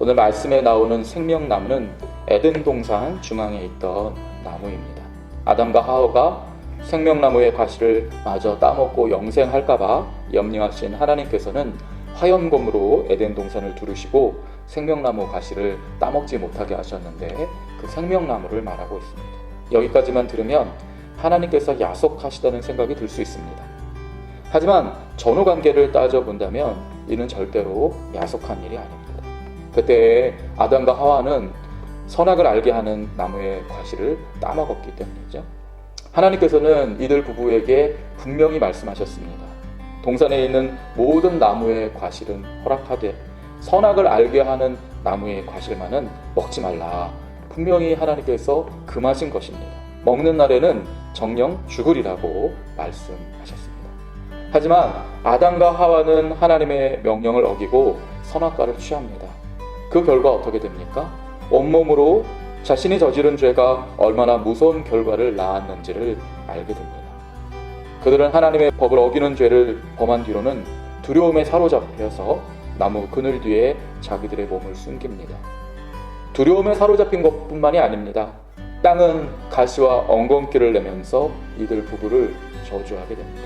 오늘 말씀에 나오는 생명나무는 에덴 동산 중앙에 있던 나무입니다. 아담과 하와가 생명나무의 과실을 마저 따먹고 영생할까봐 염려하신 하나님께서는 화염검으로 에덴 동산을 두르시고 생명나무 과실을 따먹지 못하게 하셨는데 그 생명나무를 말하고 있습니다. 여기까지만 들으면 하나님께서 야속하시다는 생각이 들 수 있습니다. 하지만 전후관계를 따져본다면 이는 절대로 야속한 일이 아닙니다. 그때 아담과 하와는 선악을 알게 하는 나무의 과실을 따먹었기 때문이죠. 하나님께서는 이들 부부에게 분명히 말씀하셨습니다. 동산에 있는 모든 나무의 과실은 허락하되 선악을 알게 하는 나무의 과실만은 먹지 말라. 분명히 하나님께서 금하신 것입니다. 먹는 날에는 정녕 죽으리라고 말씀하셨습니다. 하지만 아담과 하와는 하나님의 명령을 어기고 선악과를 취합니다. 그 결과 어떻게 됩니까? 온몸으로 자신이 저지른 죄가 얼마나 무서운 결과를 낳았는지를 알게 됩니다. 그들은 하나님의 법을 어기는 죄를 범한 뒤로는 두려움에 사로잡혀서 나무 그늘 뒤에 자기들의 몸을 숨깁니다. 두려움에 사로잡힌 것뿐만이 아닙니다. 땅은 가시와 엉겅퀴를 내면서 이들 부부를 저주하게 됩니다.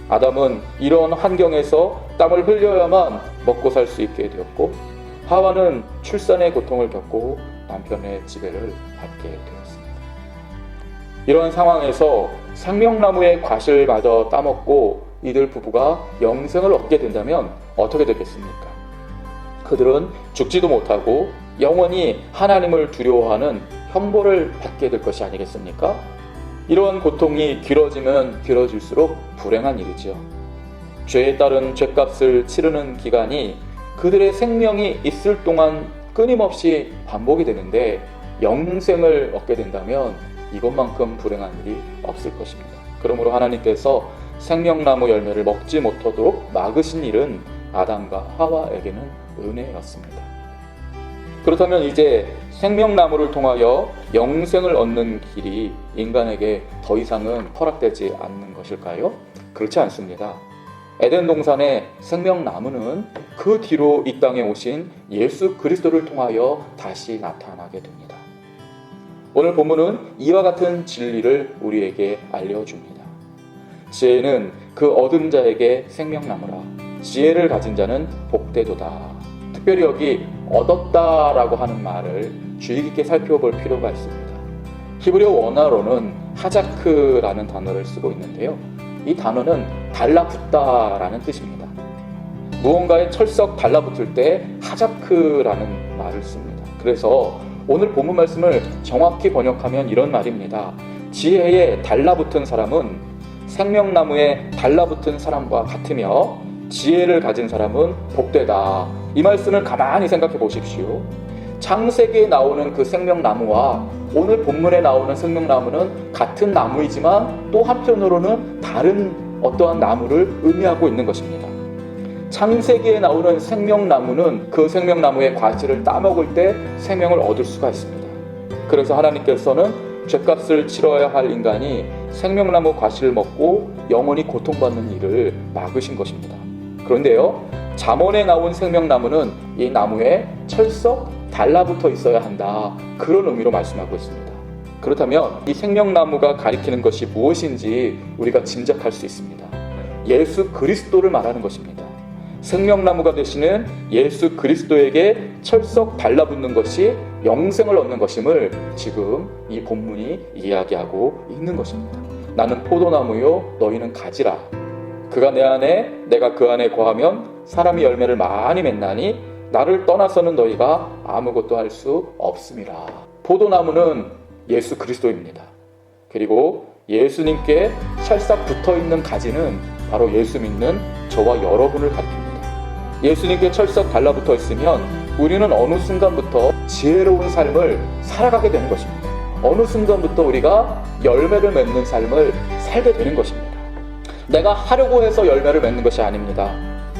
아담은 이런 환경에서 땀을 흘려야만 먹고 살 수 있게 되었고, 하와는 출산의 고통을 겪고 남편의 지배를 받게 되었습니다. 이런 상황에서 생명나무의 과실마저 따먹고 이들 부부가 영생을 얻게 된다면 어떻게 되겠습니까? 그들은 죽지도 못하고 영원히 하나님을 두려워하는 형벌을 받게 될 것이 아니겠습니까? 이러한 고통이 길어지면 길어질수록 불행한 일이지요. 죄에 따른 죄값을 치르는 기간이 그들의 생명이 있을 동안 끊임없이 반복이 되는데 영생을 얻게 된다면 이것만큼 불행한 일이 없을 것입니다. 그러므로 하나님께서 생명나무 열매를 먹지 못하도록 막으신 일은 아담과 하와에게는 은혜였습니다. 그렇다면 이제 생명나무를 통하여 영생을 얻는 길이 인간에게 더 이상은 허락되지 않는 것일까요? 그렇지 않습니다. 에덴 동산의 생명나무는 그 뒤로 이 땅에 오신 예수 그리스도를 통하여 다시 나타나게 됩니다. 오늘 본문은 이와 같은 진리를 우리에게 알려줍니다. 지혜는 그 얻은 자에게 생명나무라. 지혜를 가진 자는 복되도다. 특별히 여기 얻었다라고 하는 말을 주의 깊게 살펴볼 필요가 있습니다. 히브리어 원어로는 하자크라는 단어를 쓰고 있는데요. 이 단어는 달라붙다라는 뜻입니다. 무언가에 철썩 달라붙을 때 하자크라는 말을 씁니다. 그래서 오늘 본문 말씀을 정확히 번역하면 이런 말입니다. 지혜에 달라붙은 사람은 생명나무에 달라붙은 사람과 같으며 지혜를 가진 사람은 복되다. 이 말씀을 가만히 생각해 보십시오. 창세기에 나오는 그 생명나무와 오늘 본문에 나오는 생명나무는 같은 나무이지만 또 한편으로는 다른 어떠한 나무를 의미하고 있는 것입니다. 창세기에 나오는 생명나무는 그 생명나무의 과실을 따먹을 때 생명을 얻을 수가 있습니다. 그래서 하나님께서는 죄값을 치러야 할 인간이 생명나무 과실을 먹고 영원히 고통받는 일을 막으신 것입니다. 그런데요, 잠언에 나온 생명나무는 이 나무에 철썩 달라붙어 있어야 한다. 그런 의미로 말씀하고 있습니다. 그렇다면 이 생명나무가 가리키는 것이 무엇인지 우리가 짐작할 수 있습니다. 예수 그리스도를 말하는 것입니다. 생명나무가 되시는 예수 그리스도에게 철썩 달라붙는 것이 영생을 얻는 것임을 지금 이 본문이 이야기하고 있는 것입니다. 나는 포도나무요 너희는 가지라. 그가 내 안에 내가 그 안에 거하면 사람이 열매를 많이 맺나니 나를 떠나서는 너희가 아무것도 할 수 없음이라. 포도나무는 예수 그리스도입니다. 그리고 예수님께 찰싹 붙어있는 가지는 바로 예수 믿는 저와 여러분을 가리킵니다. 예수님께 철썩 달라붙어 있으면 우리는 어느 순간부터 지혜로운 삶을 살아가게 되는 것입니다. 어느 순간부터 우리가 열매를 맺는 삶을 살게 되는 것입니다. 내가 하려고 해서 열매를 맺는 것이 아닙니다.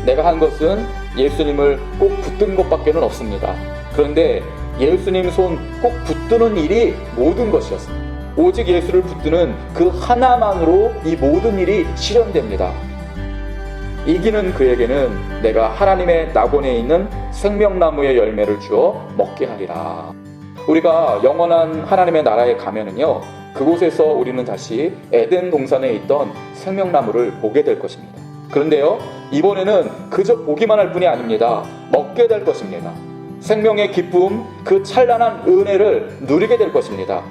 내가 한 것은 예수님을 꼭 붙든 것밖에는 없습니다. 그런데 예수님 손 꼭 붙드는 일이 모든 것이었습니다. 오직 예수를 붙드는 그 하나만으로 이 모든 일이 실현됩니다. 이기는 그에게는 내가 하나님의 낙원에 있는 생명나무의 열매를 주어 먹게 하리라. 우리가 영원한 하나님의 나라에 가면은요, 그곳에서 우리는 다시 에덴 동산에 있던 생명나무를 보게 될 것입니다. 그런데요, 이번에는 그저 보기만 할 뿐이 아닙니다. 먹게 될 것입니다. 생명의 기쁨, 그 찬란한 은혜를 누리게 될 것입니다.